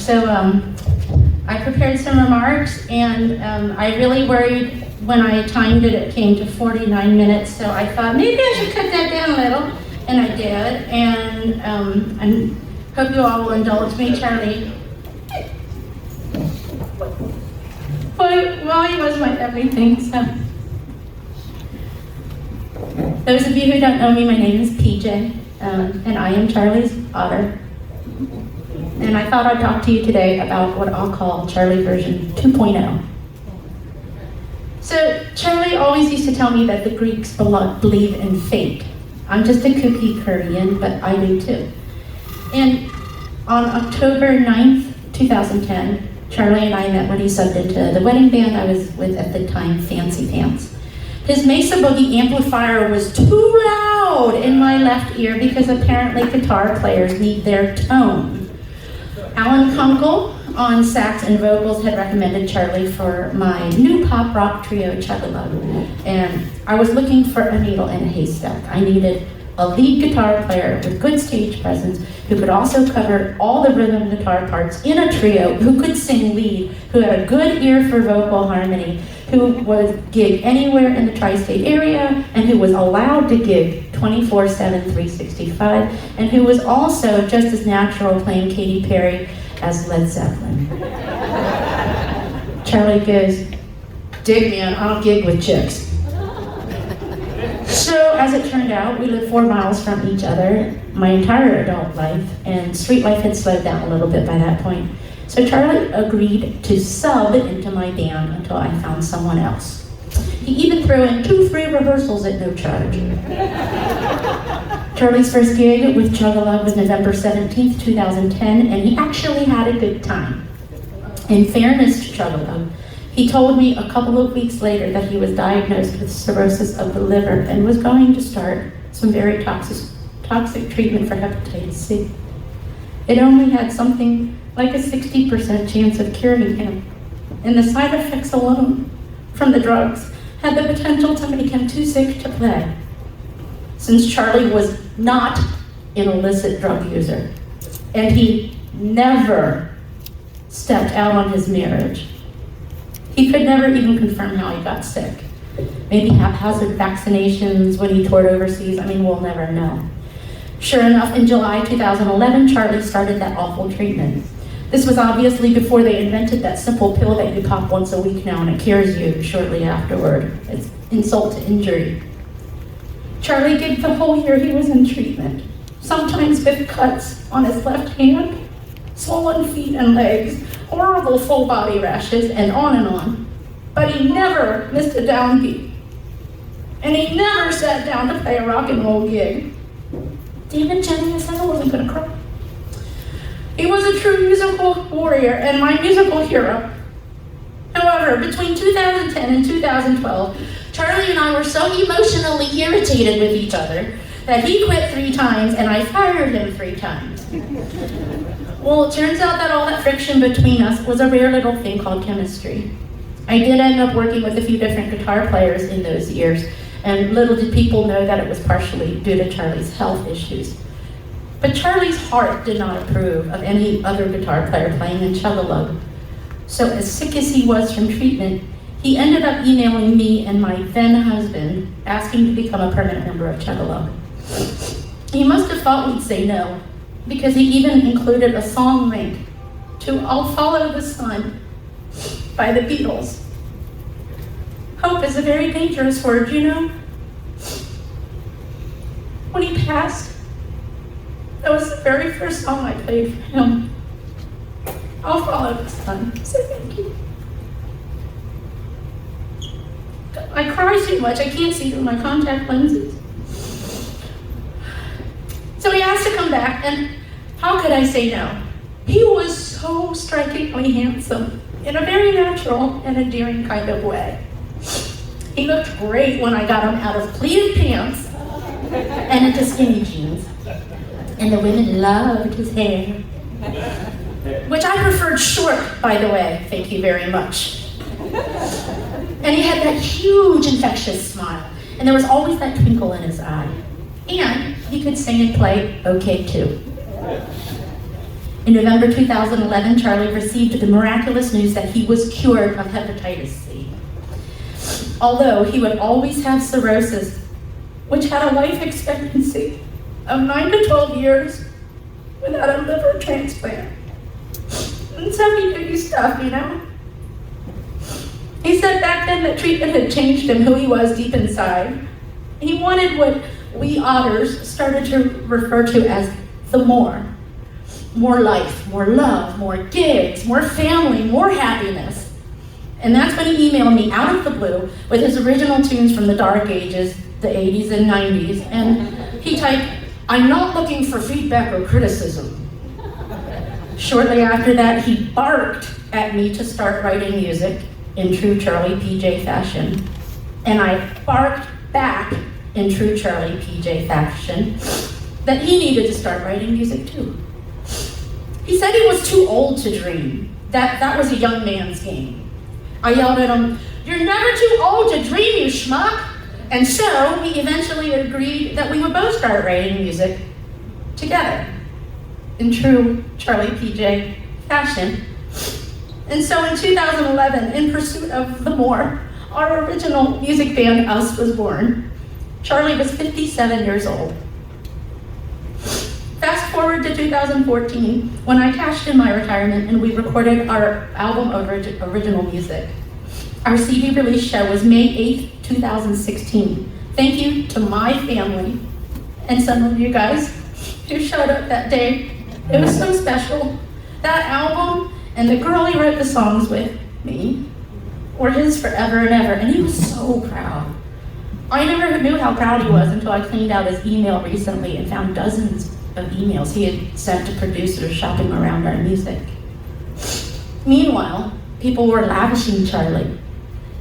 So I prepared some remarks, and I really worried when I timed it, it came to 49 minutes, so I thought maybe I should cut that down a little, and I did, and I hope you all will indulge me. Charlie, well, he was my everything, so. Those of you who don't know me, my name is PJ, and I am Charlie's daughter. And I thought I'd talk to you today about what I'll call Charlie version 2.0. So Charlie always used to tell me that the Greeks believe in fate. I'm just a kooky Korean, but I do too. And on October 9th, 2010, Charlie and I met when he subbed into the wedding band I was with at the time, Fancy Pants. His Mesa Boogie amplifier was too loud in my left ear because apparently guitar players need their tone. Alan Kunkel on sax and vocals had recommended Charlie for my new pop rock trio, Chug-a-Lug. And I was looking for a needle in a haystack. I needed a lead guitar player with good stage presence who could also cover all the rhythm guitar parts in a trio, who could sing lead, who had a good ear for vocal harmony, who would gig anywhere in the tri-state area, and who was allowed to gig 24/7, 365, and who was also just as natural playing Katy Perry as Led Zeppelin. Charlie goes, dig man, I don't gig with chicks. So as it turned out, we lived 4 miles from each other my entire adult life, and street life had slowed down a little bit by that point. So Charlie agreed to sub into my band until I found someone else. He even threw in 2-3 rehearsals at no charge. Charlie's first gig with Chug-a-Lug was November 17th, 2010, and he actually had a good time. In fairness to Chug-a-Lug, he told me a couple of weeks later that he was diagnosed with cirrhosis of the liver and was going to start some very toxic treatment for hepatitis C. It only had something like a 60% chance of curing him, and the side effects alone from the drugs had the potential to make him too sick to play. Since Charlie was not an illicit drug user, and he never stepped out on his marriage, he could never even confirm how he got sick. Maybe haphazard vaccinations when he toured overseas, we'll never know. Sure enough, in July 2011, Charlie started that awful treatment. This was obviously before they invented that simple pill that you pop once a week now and it cures you shortly afterward. It's insult to injury. Charlie gigged the whole year he was in treatment, sometimes with cuts on his left hand, swollen feet and legs, horrible full body rashes, and on. But he never missed a downbeat. And he never sat down to play a rock and roll gig. Damn it, Jenny, I said I wasn't gonna cry. He was a true musical warrior and my musical hero. However, between 2010 and 2012, Charlie and I were so emotionally irritated with each other that he quit 3 times and I fired him 3 times. Well, it turns out that all that friction between us was a rare little thing called chemistry. I did end up working with a few different guitar players in those years, and little did people know that it was partially due to Charlie's health issues. But Charlie's heart did not approve of any other guitar player playing in Chug-a-Lug. So as sick as he was from treatment, he ended up emailing me and my then husband, asking to become a permanent member of Chug-a-Lug. He must have thought we'd say no, because he even included a song link to I'll Follow the Sun by the Beatles. Hope is a very dangerous word, you know? When he passed, that was the very first song I played for him. I'll Follow the Sun. So thank you. I cry too much. I can't see through my contact lenses. So he asked to come back, and how could I say no? He was so strikingly handsome in a very natural and endearing kind of way. He looked great when I got him out of pleated pants and into skinny jeans. And the women loved his hair, which I preferred short, by the way. Thank you very much. And he had that huge infectious smile, and there was always that twinkle in his eye. And he could sing and play okay too. In November 2011, Charlie received the miraculous news that he was cured of hepatitis C. Although he would always have cirrhosis, which had a life expectancy of 9 to 12 years without a liver transplant. And some heavy stuff, you know? He said back then that treatment had changed him, who he was deep inside. He wanted what we otters started to refer to as the more. More life, more love, more gigs, more family, more happiness. And that's when he emailed me out of the blue with his original tunes from the dark ages, the 80s and 90s, and he typed, "I'm not looking for feedback or criticism." Shortly after that, he barked at me to start writing music in true Charlie PJ fashion. And I barked back in true Charlie PJ fashion that he needed to start writing music too. He said he was too old to dream, that was a young man's game. I yelled at him, "You're never too old to dream, you schmuck!" And so we eventually agreed that we would both start writing music together in true Charlie PJ fashion. And so in 2011, in pursuit of the more, our original music band, Us, was born. Charlie was 57 years old. Fast forward to 2014, when I cashed in my retirement and we recorded our album of original music. Our CD release show was May 8th, 2016. Thank you to my family and some of you guys who showed up that day. It was so special. That album and the girl he wrote the songs with, me, were his forever and ever, and he was so proud. I never knew how proud he was until I cleaned out his email recently and found dozens of emails he had sent to producers shopping around our music. Meanwhile, people were lavishing Charlie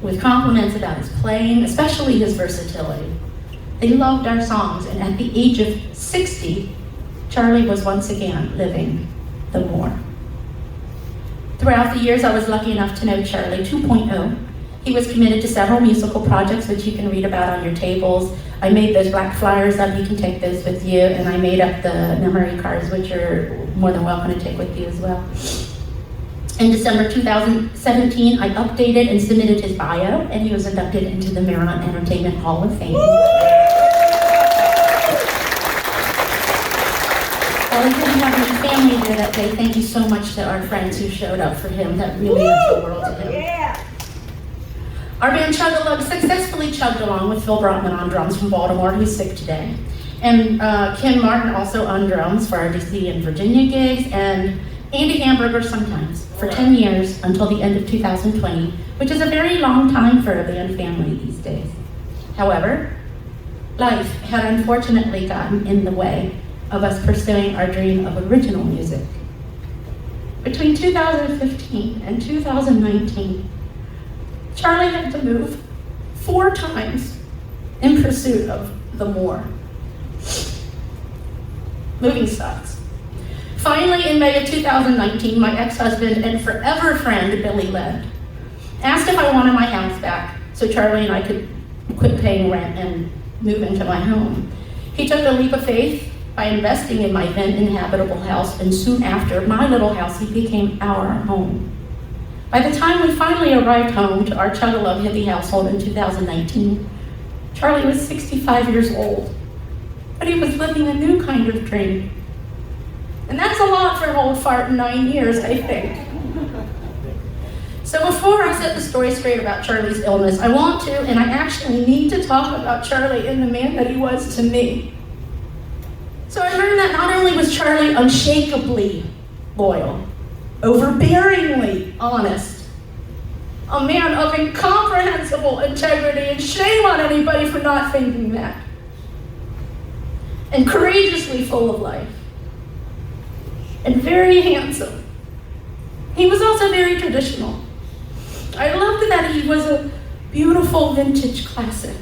with compliments about his playing, especially his versatility. They loved our songs, and at the age of 60, Charlie was once again living the more. Throughout the years, I was lucky enough to know Charlie 2.0. He was committed to several musical projects, which you can read about on your tables. I made those black flyers up, you can take those with you, and I made up the memory cards, which you're more than welcome to take with you as well. In December 2017, I updated and submitted his bio, and he was inducted into the Maryland Entertainment Hall of Fame. While he didn't have any family there that day, thank you so much to our friends who showed up for him. That really meant the world to him. Yeah. Our band Chug-a-Lug successfully chugged along with Phil Brotman on drums from Baltimore, who's sick today. And Kim Martin also on drums for our DC and Virginia gigs, and Andy Hamburger sometimes, for 10 years until the end of 2020, which is a very long time for a band family these days. However, life had unfortunately gotten in the way of us pursuing our dream of original music. Between 2015 and 2019, Charlie had to move 4 times in pursuit of the more. Moving sucks. Finally, in May of 2019, my ex-husband and forever friend, Billy Led, asked if I wanted my house back so Charlie and I could quit paying rent and move into my home. He took a leap of faith by investing in my then inhabitable house, and soon after, my little house became our home. By the time we finally arrived home to our Chug-a-Lug hippie household in 2019, Charlie was 65 years old, but he was living a new kind of dream. And that's a lot for an old fart in 9 years, I think. So before I set the story straight about Charlie's illness, I want to, and I actually need to talk about Charlie and the man that he was to me. So I learned that not only was Charlie unshakably loyal, overbearingly honest, a man of incomprehensible integrity, and shame on anybody for not thinking that, and courageously full of life, and very handsome. He was also very traditional. I loved that he was a beautiful vintage classic.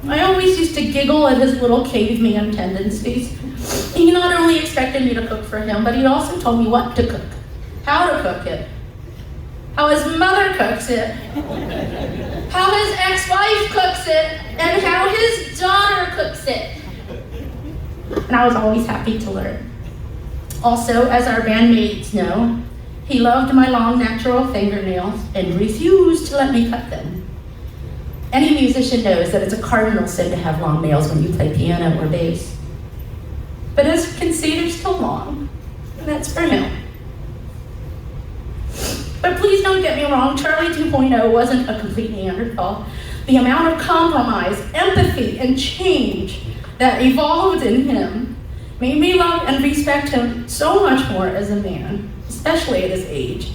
I always used to giggle at his little caveman tendencies. He not only expected me to cook for him, but he also told me what to cook, how to cook it, how his mother cooks it, how his ex-wife cooks it, and how his daughter cooks it. And I was always happy to learn. Also, as our bandmates know, he loved my long natural fingernails and refused to let me cut them. Any musician knows that it's a cardinal sin to have long nails when you play piano or bass. But as you can see, they're still long, and that's for him. But please don't get me wrong, Charlie 2.0 wasn't a complete Neanderthal. The amount of compromise, empathy, and change that evolved in him made me love and respect him so much more as a man, especially at his age.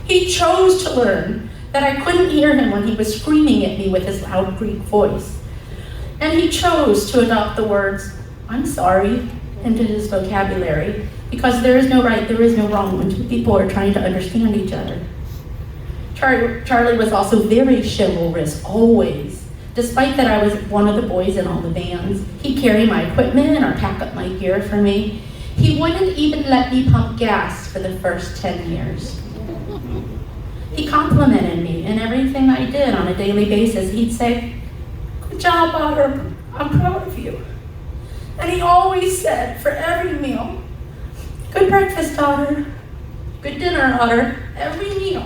He chose to learn that I couldn't hear him when he was screaming at me with his loud Greek voice. And he chose to adopt the words, "I'm sorry," into his vocabulary, because there is no right, there is no wrong when two people are trying to understand each other. Charlie was also very chivalrous, always. Despite that I was one of the boys in all the bands, he'd carry my equipment or pack up my gear for me. He wouldn't even let me pump gas for the first 10 years. He complimented me in everything I did on a daily basis. He'd say, "Good job, Otter, I'm proud of you." And he always said for every meal, "Good breakfast, Otter. Good dinner, Otter," every meal.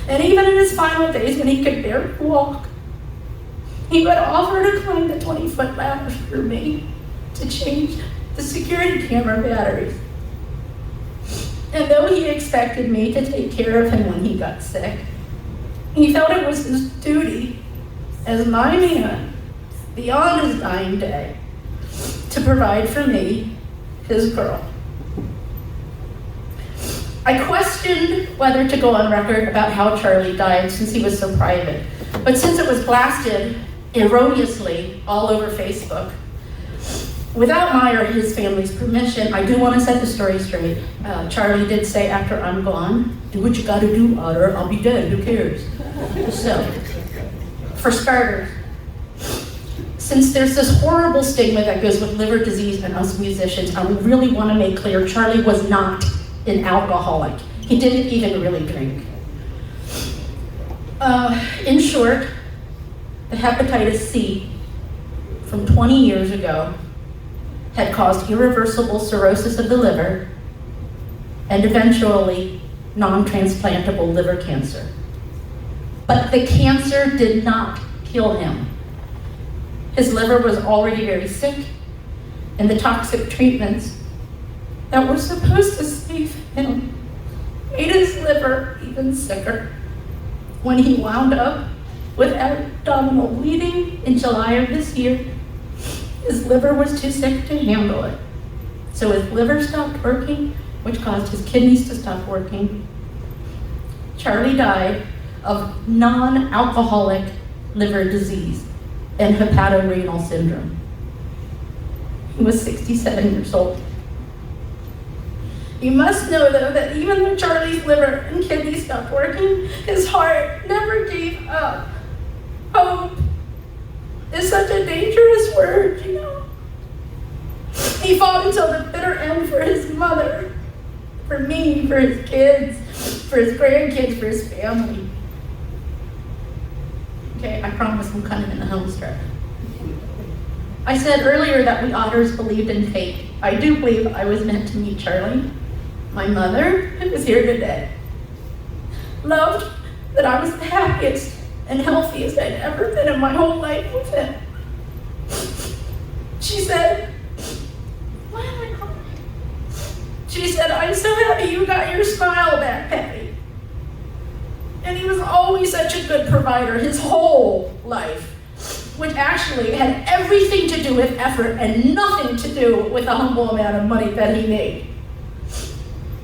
And even in his final days when he could barely walk, he would offer to climb the 20-foot ladder for me to change the security camera batteries. And though he expected me to take care of him when he got sick, he felt it was his duty as my man, beyond his dying day, to provide for me, his girl. I questioned whether to go on record about how Charlie died since he was so private. But since it was blasted erroneously all over Facebook, without my or his family's permission, I do want to set the story straight. Charlie did say after I'm gone, "Do what you gotta do, Otter, I'll be dead, who cares?" So, for starters, since there's this horrible stigma that goes with liver disease and us musicians, I really want to make clear Charlie was not an alcoholic. He didn't even really drink. In short, the hepatitis C from 20 years ago had caused irreversible cirrhosis of the liver and eventually non-transplantable liver cancer. But the cancer did not kill him. His liver was already very sick, and the toxic treatments that were supposed to save him made his liver even sicker. When he wound up with abdominal bleeding in July of this year, his liver was too sick to handle it. So his liver stopped working, which caused his kidneys to stop working. Charlie died of non-alcoholic liver disease and hepatorenal syndrome. He was 67 years old. You must know, though, that even though Charlie's liver and kidneys stopped working, his heart never gave up. Hope is such a dangerous word, you know. He fought until the bitter end for his mother, for me, for his kids, for his grandkids, for his family. Okay, I promise I'm kind of in the home stretch. I said earlier that we Otters believed in fate. I do believe I was meant to meet Charlie. My mother, who is here today, loved that I was the happiest and healthiest I'd ever been in my whole life with him. She said, why am I crying? She said, "I'm so happy you got your smile back, Patty." And he was always such a good provider his whole life, which actually had everything to do with effort and nothing to do with the humble amount of money that he made.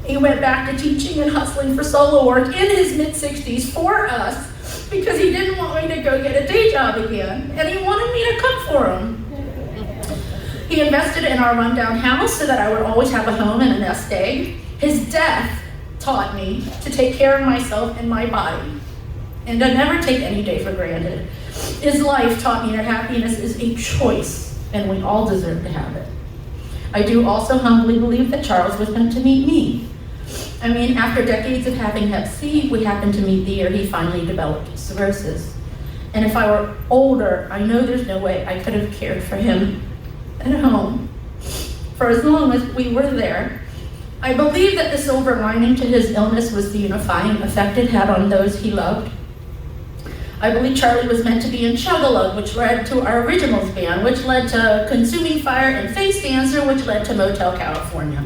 He went back to teaching and hustling for solo work in his mid-60s for us because he didn't want me to go get a day job again, and he wanted me to cook for him. He invested in our rundown house so that I would always have a home and a nest egg. His death taught me to take care of myself and my body and to never take any day for granted. His life taught me that happiness is a choice and we all deserve to have it. I do also humbly believe that Charles was meant to meet me. I mean, after decades of having hep C, we happened to meet the year he finally developed cirrhosis. And if I were older, I know there's no way I could have cared for him at home. for as long as we were there. I believe that the silver lining to his illness was the unifying effect it had on those he loved. I believe Charlie was meant to be in Chug-a-Lug, which led to our Originals band, which led to Consuming Fire and Face Dancer, which led to Motel California.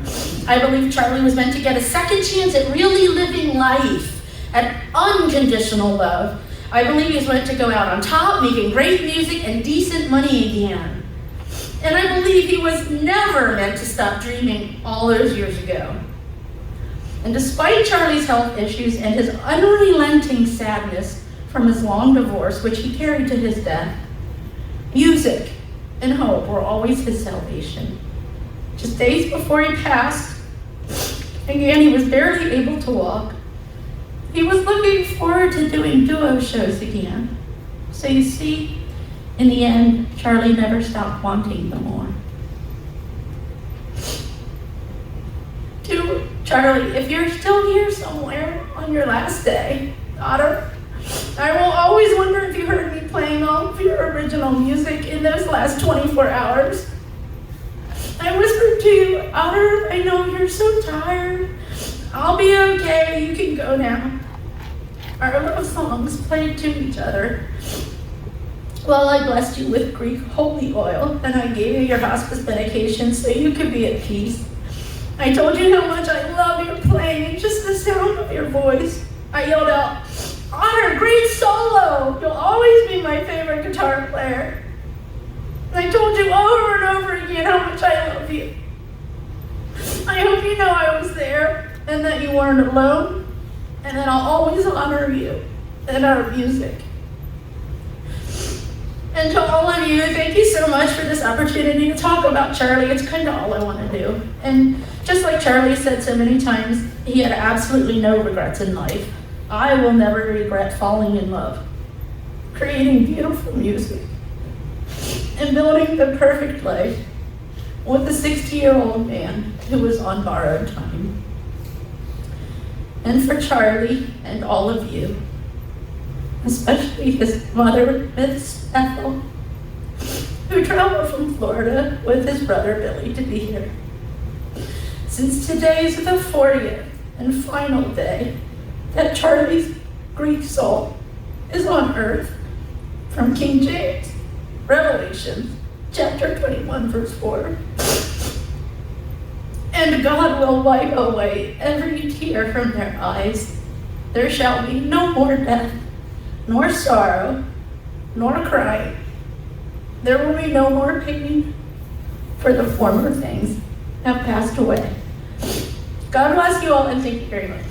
I believe Charlie was meant to get a second chance at really living life, at unconditional love. I believe he was meant to go out on top, making great music and decent money again. And I believe he was never meant to stop dreaming all those years ago. And despite Charlie's health issues and his unrelenting sadness from his long divorce, which he carried to his death, music and hope were always his salvation. Just days before he passed, again, he was barely able to walk. He was looking forward to doing duo shows again. So you see, in the end, Charlie never stopped wanting them more. To Charlie, if you're still here somewhere on your last day, daughter, I will always wonder if you heard me playing all of your original music in those last 24 hours. I whispered to you, daughter, I know you're so tired. I'll be okay, you can go now. Our love songs played to each other. Well, I blessed you with Greek holy oil, and I gave you your hospice medication so you could be at peace. I told you how much I love your playing and just the sound of your voice. I yelled out, Otter, great solo! You'll always be my favorite guitar player. And I told you over and over again how much I love you. I hope you know I was there and that you weren't alone, and that I'll always honor you and our music. And to all of you, thank you so much for this opportunity to talk about Charlie. It's kind of all I want to do. And just like Charlie said so many times, he had absolutely no regrets in life. I will never regret falling in love, creating beautiful music, and building the perfect life with a 60-year-old man who was on borrowed time. And for Charlie and all of you, especially his mother, Miss Ethel, who traveled from Florida with his brother Billy to be here. Since today is the 40th and final day that Charlie's Greek soul is on earth, from King James, Revelation, chapter 21, verse 4. And God will wipe away every tear from their eyes. There shall be no more death, nor sorrow, nor crying. There will be no more pain, for the former things have passed away. God bless you all, and thank you very much.